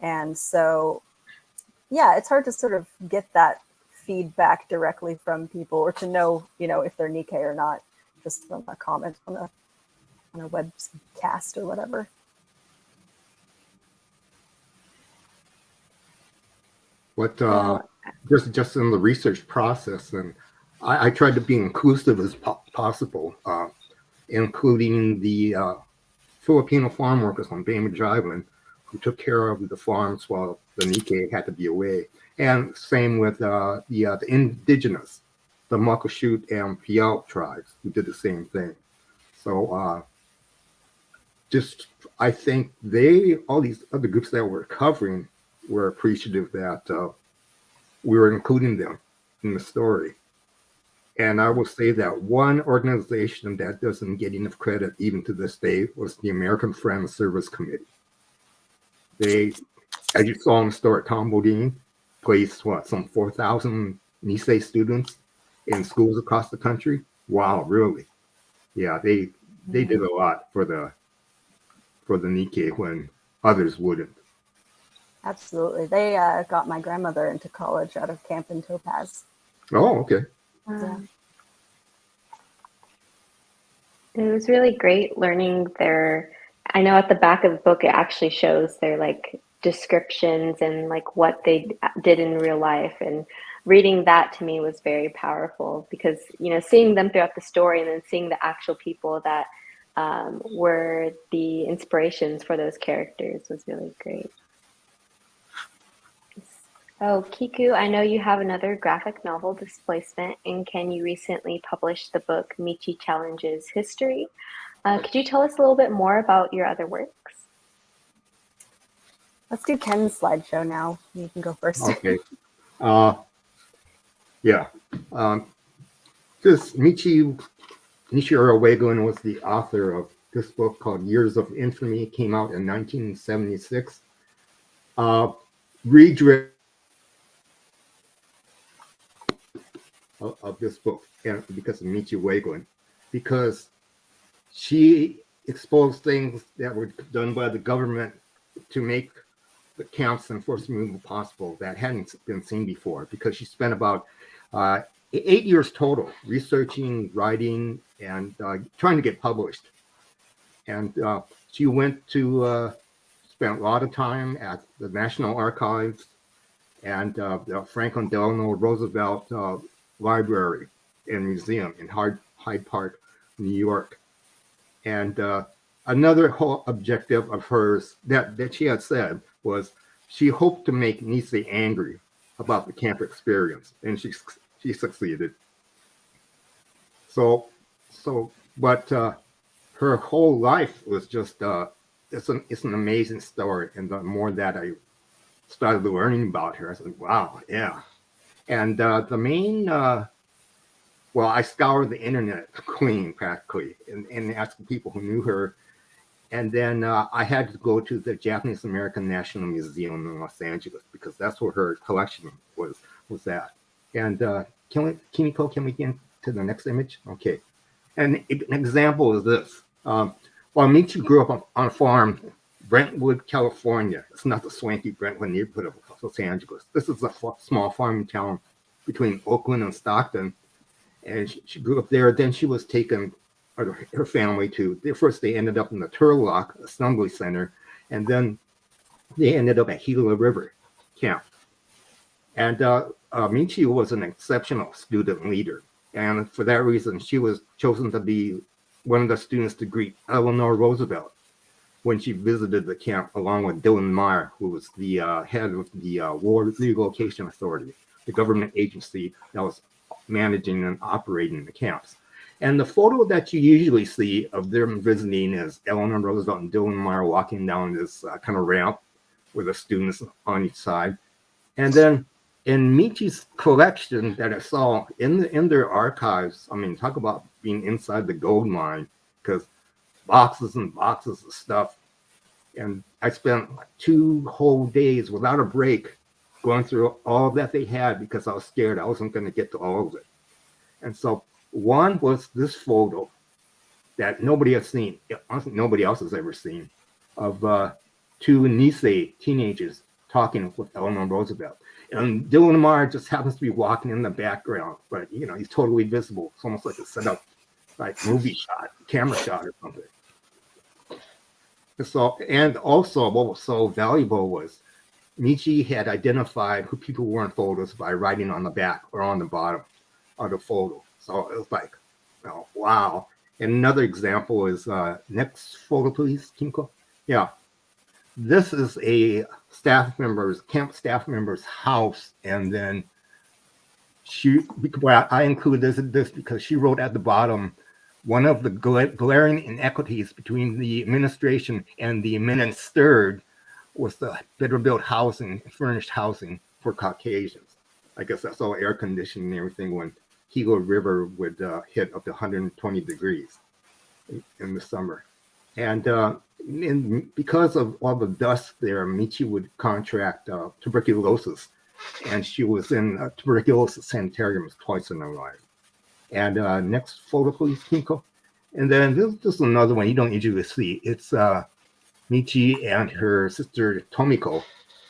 And so, yeah, it's hard to sort of get that feedback directly from people, or to know, if they're Nikkei or not, just from a comment on a webcast or whatever. What just in the research process, and I tried to be inclusive as possible, including the Filipino farm workers on Bainbridge Island who took care of the farms while the Nikkei had to be away, and same with the indigenous, the Muckleshoot and Puyallup tribes, who did the same thing. So I think all these other groups that we're covering were appreciative that we were including them in the story. And I will say that one organization that doesn't get enough credit even to this day was the American Friends Service Committee. They, as you saw in the story, Tom Bodine placed some 4,000 Nisei students in schools across the country. Wow, really? Yeah, they did a lot for the Nikkei when others wouldn't. Absolutely. They got my grandmother into college out of Camp in Topaz. Oh, okay. Yeah. It was really great learning I know at the back of the book, it actually shows their descriptions and what they did in real life. And reading that to me was very powerful because, seeing them throughout the story and then seeing the actual people that were the inspirations for those characters was really great. Oh, Kiku, I know you have another graphic novel displacement in Ken. You recently published the book Michi Challenges History. Could you tell us a little bit more about your other works? Let's do Ken's slideshow now. You can go first. Okay. Yeah. This Nishiro Wagelin was the author of this book called Years of Infamy. It came out in 1976. Read of this book, and because of Michi Wagelin, because she exposed things that were done by the government to make the camps and forced removal possible that hadn't been seen before, because she spent about 8 years total researching, writing, and trying to get published. And she spent a lot of time at the National Archives and the Franklin Delano Roosevelt Library and Museum in Hyde Park, New York. And another whole objective of hers that she had said was she hoped to make Nisei angry about the camp experience, and she succeeded. But her whole life was just it's an amazing story. And the more that I started learning about her, I was like, wow, yeah. And the main, well, I scoured the internet clean practically and asked people who knew her. And then I had to go to the Japanese American National Museum in Los Angeles because that's where her collection was at. And Kimiko, can we get to the next image? Okay. And an example is this. While Michi grew up on a farm, Brentwood, California. It's not the swanky Brentwood neighborhood of Los Angeles. This is a small farming town between Oakland and Stockton. And she grew up there. Then she was taken, her family, to, first they ended up in the Turtle Rock Assembly Center, and then they ended up at Gila River Camp. And Michi was an exceptional student leader. And for that reason, she was chosen to be one of the students to greet Eleanor Roosevelt when she visited the camp, along with Dylan Meyer, who was the head of the War Relocation Authority, the government agency that was managing and operating the camps. And the photo that you usually see of them visiting is Eleanor Roosevelt and Dylan Meyer walking down this kind of ramp with the students on each side. And then in Michi's collection that I saw in their archives, I mean, talk about being inside the gold mine, because boxes and boxes of stuff. And I spent 2 whole days without a break going through all that they had because I was scared I wasn't going to get to all of it. And so one was this photo that nobody has seen, nobody else has ever seen, of 2 Nisei teenagers talking with Eleanor Roosevelt. And Dylan Meyer just happens to be walking in the background, but you know, he's totally visible. It's almost like a setup, like movie shot, camera shot or something. So, and also what was so valuable was Michi had identified who people were in photos by writing on the back or on the bottom of the photo. So it was like, oh, wow. And another example is, next photo, please, Kimiko. Yeah. This is a camp staff member's house. And then I included this because she wrote at the bottom, one of the glaring inequities between the administration and the administered was the better built housing, furnished housing for Caucasians. I guess that's all air conditioning and everything when Gila River would hit up to 120 degrees in the summer. And because of all the dust there, Michi would contract tuberculosis. And she was in tuberculosis sanitariums twice in her life. And next photo, please, Kimiko. And then this is another one you don't usually see. It's Michi and her sister Tomiko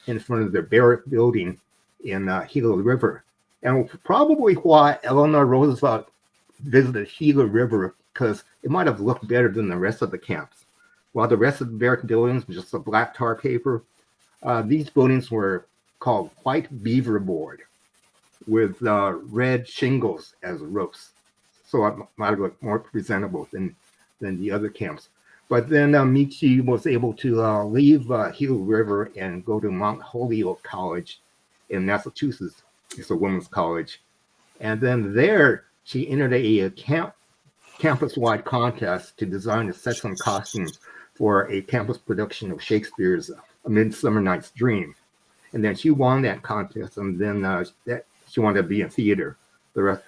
in front of their barrack building in Gila River. And probably why Eleanor Roosevelt visited Gila River, because it might have looked better than the rest of the camps. While the rest of the barrack buildings were just a black tar paper, these buildings were called white beaver board with red shingles as roofs. So it might have looked more presentable than the other camps. But then Michi was able to leave Gila River and go to Mount Holyoke College in Massachusetts. It's a women's college. And then there, she entered a campus-wide contest to design the sets and costumes for a campus production of Shakespeare's A Midsummer Night's Dream. And then she won that contest, and then she wanted to be in theater the rest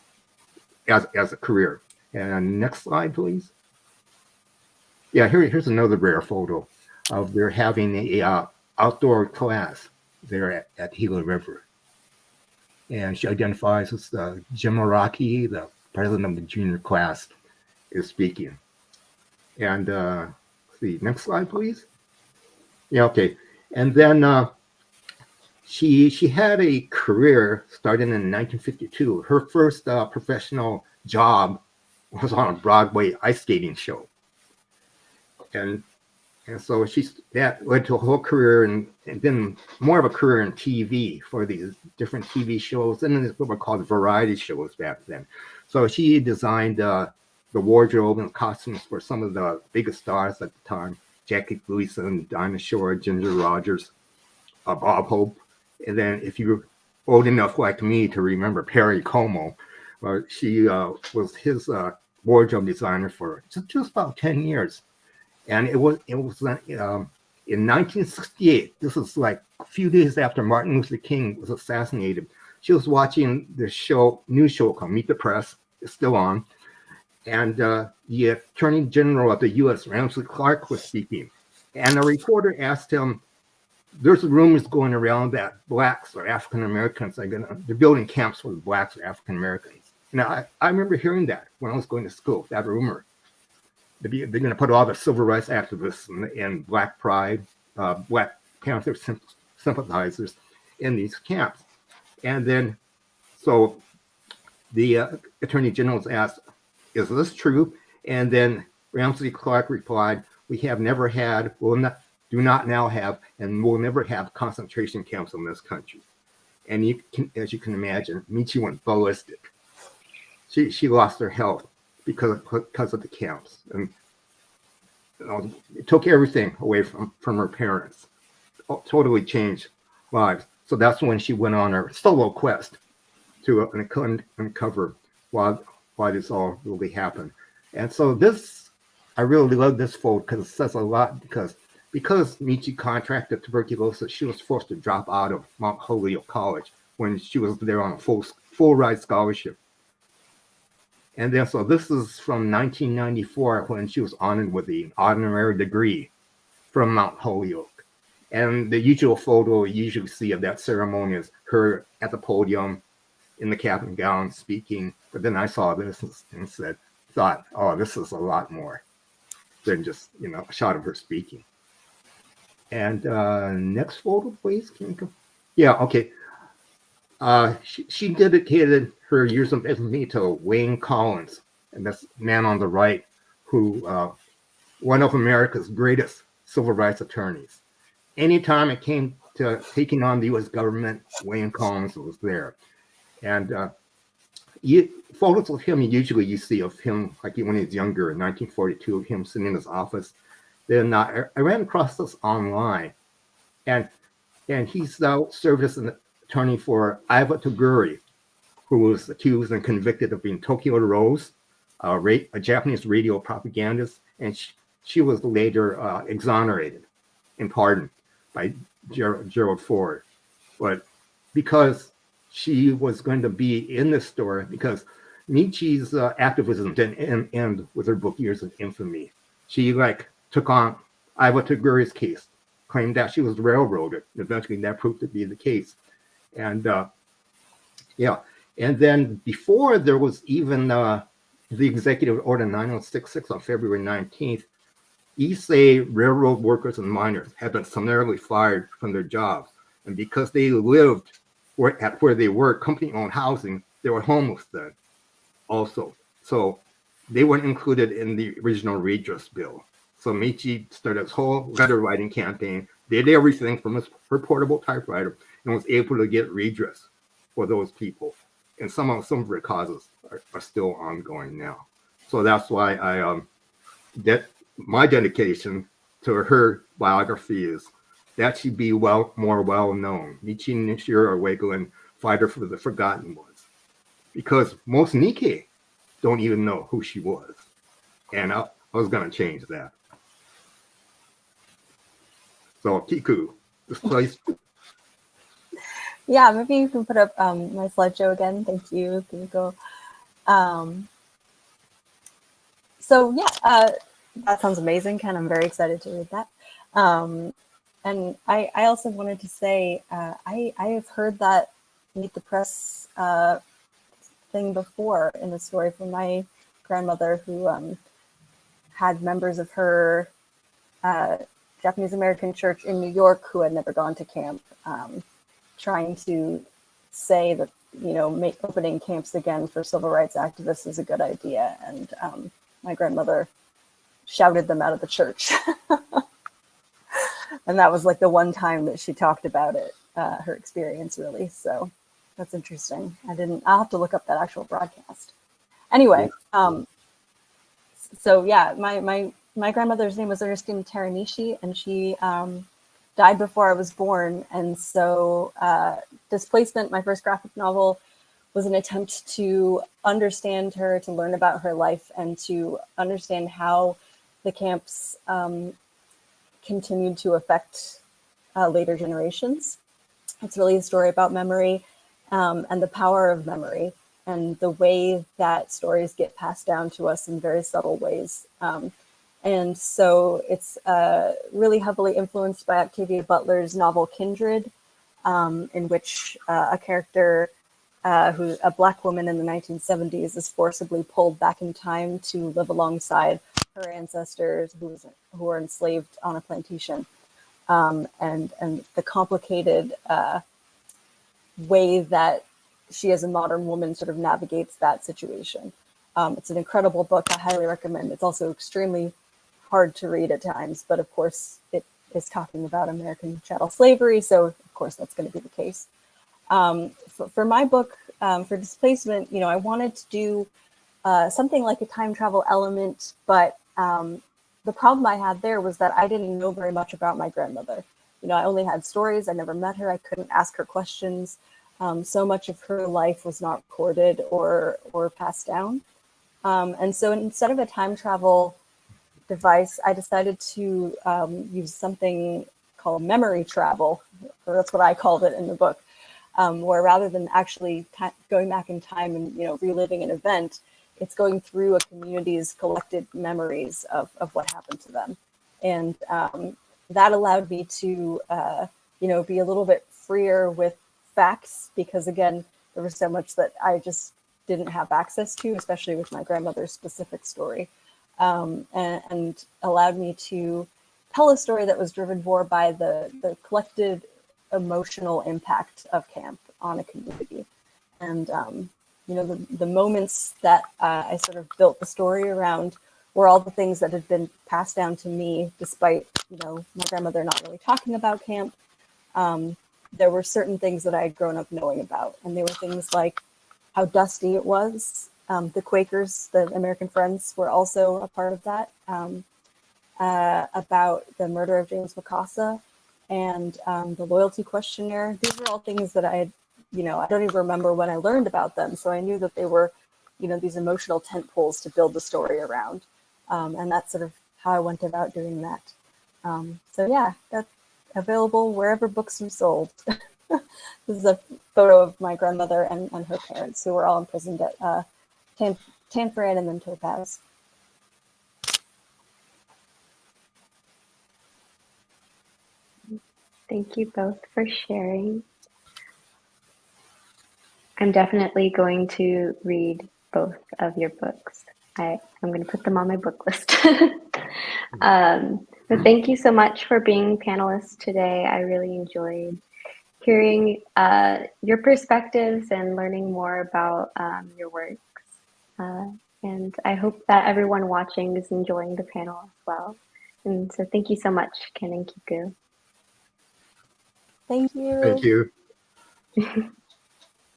as a career. And next slide, please. Yeah, here's another rare photo of they're having a outdoor class there at Gila River. And she identifies as Jim Araki, the president of the junior class, is speaking. And see, next slide, please. Yeah, okay. And then she had a career starting in 1952. Her first professional job was on a Broadway ice skating show. And so that led to a whole career and then more of a career in TV for these different TV shows. And then what were called variety shows back then. So she designed the wardrobe and costumes for some of the biggest stars at the time. Jackie Gleason, Dinah Shore, Ginger Rogers, Bob Hope. And then if you're old enough like me to remember Perry Como, she was his wardrobe designer for just about 10 years. And it was in 1968. This was like a few days after Martin Luther King was assassinated. She was watching the news show called Meet the Press. It's still on. And the Attorney General of the U.S., Ramsey Clark, was speaking. And a reporter asked him, there's rumors going around that blacks or African Americans they're building camps for the blacks or African Americans. Now, I remember hearing that when I was going to school, that rumor. They're going to put all the civil rights activists and Black Pride, Black Panther sympathizers in these camps. And then, so the Attorney General was asked, is this true? And then Ramsey Clark replied, we have never had, do not now have, and will never have concentration camps in this country. And as you can imagine, Michi went ballistic. She lost her health because of the camps. And it took everything away from her parents. Totally changed lives. So that's when she went on her solo quest to uncover why this all really happened. And so I really love this fold because it says a lot, because Michi contracted tuberculosis, she was forced to drop out of Mount Holyoke College when she was there on a full ride scholarship. And then, so this is from 1994 when she was honored with the honorary degree from Mount Holyoke. And the usual photo you usually see of that ceremony is her at the podium in the cap and gown speaking. But then I saw this and thought, oh, this is a lot more than just, a shot of her speaking. And next photo, please. Can you go? Yeah, okay. She dedicated her years of infamy to Wayne Collins, and that's the man on the right, who one of America's greatest civil rights attorneys. Anytime it came to taking on the U.S. government, Wayne Collins was there. And photos of him, usually you see of him like when he was younger in 1942, of him sitting in his office. Then I ran across this online, and he's now served as an attorney for Iva Toguri, who was accused and convicted of being Tokyo Rose, a Japanese radio propagandist, and she was later exonerated and pardoned by Gerald Ford. But because she was going to be in this story, because Michi's activism didn't end with her book Years of Infamy. She took on Iva Toguri's case, claimed that she was railroaded. Eventually that proved to be the case. And and then before there was even the Executive Order 9066 on February 19th, Issei railroad workers and miners had been summarily fired from their jobs. And because they lived where they were, company-owned housing, they were homeless then also. So they weren't included in the original redress bill. So Michi started this whole letter writing campaign, did everything from her portable typewriter, and was able to get redress for those people. And some of her causes are still ongoing now. So that's why my dedication to her biography is that she be more well known. Michi Nishiro Ueguen, fighter for the forgotten ones. Because most Nikkei don't even know who she was. And I was going to change that. So Kiku, this place. Yeah, maybe you can put up my slideshow again. Thank you, Kumiko. So yeah, that sounds amazing. Ken, I'm very excited to read that. And I also wanted to say, I have heard that Meet the Press thing before in the story from my grandmother, who had members of her Japanese American church in New York who had never gone to camp, trying to say that, opening camps again for civil rights activists is a good idea. And my grandmother shouted them out of the church. And that was like the one time that she talked about it, her experience really. So that's interesting. I'll have to look up that actual broadcast. Anyway, so yeah, my grandmother's name was Ernestine Teranishi, and she died before I was born. And so Displacement, my first graphic novel, was an attempt to understand her, to learn about her life, and to understand how the camps continued to affect later generations. It's really a story about memory and the power of memory and the way that stories get passed down to us in very subtle ways. And so it's really heavily influenced by Octavia Butler's novel Kindred, in which a character who a Black woman in the 1970s is forcibly pulled back in time to live alongside her ancestors who were enslaved on a plantation. And the complicated way that she as a modern woman sort of navigates that situation. It's an incredible book. I highly recommend. It's also extremely hard to read at times, but of course it is talking about American chattel slavery, so of course that's going to be the case. For my book, for Displacement, I wanted to do something like a time travel element, but the problem I had there was that I didn't know very much about my grandmother. I only had stories. I never met her. I couldn't ask her questions. So much of her life was not recorded or passed down. And so instead of a time travel device, I decided to use something called memory travel, or that's what I called it in the book, where rather than actually going back in time and reliving an event, it's going through a community's collected memories of what happened to them. And that allowed me to be a little bit freer with facts, because again, there was so much that I just didn't have access to, especially with my grandmother's specific story, and allowed me to tell a story that was driven more by the collected emotional impact of camp on a community. And the moments that I sort of built the story around were all the things that had been passed down to me, despite my grandmother not really talking about camp. There were certain things that I had grown up knowing about, and they were things like how dusty it was. The Quakers, the American Friends, were also a part of that. About the murder of James Mikasa and the loyalty questionnaire. These are all things that I had, I don't even remember when I learned about them. So I knew that they were, these emotional tent poles to build the story around. And that's sort of how I went about doing that. So yeah, that's available wherever books are sold. This is a photo of my grandmother and her parents, who were all imprisoned at Tanforan and then Topaz. Thank you both for sharing. I'm definitely going to read both of your books. I'm going to put them on my book list. But thank you so much for being panelists today. I really enjoyed hearing your perspectives and learning more about your works. And I hope that everyone watching is enjoying the panel as well. And so thank you so much, Ken and Kiku. Thank you. Thank you.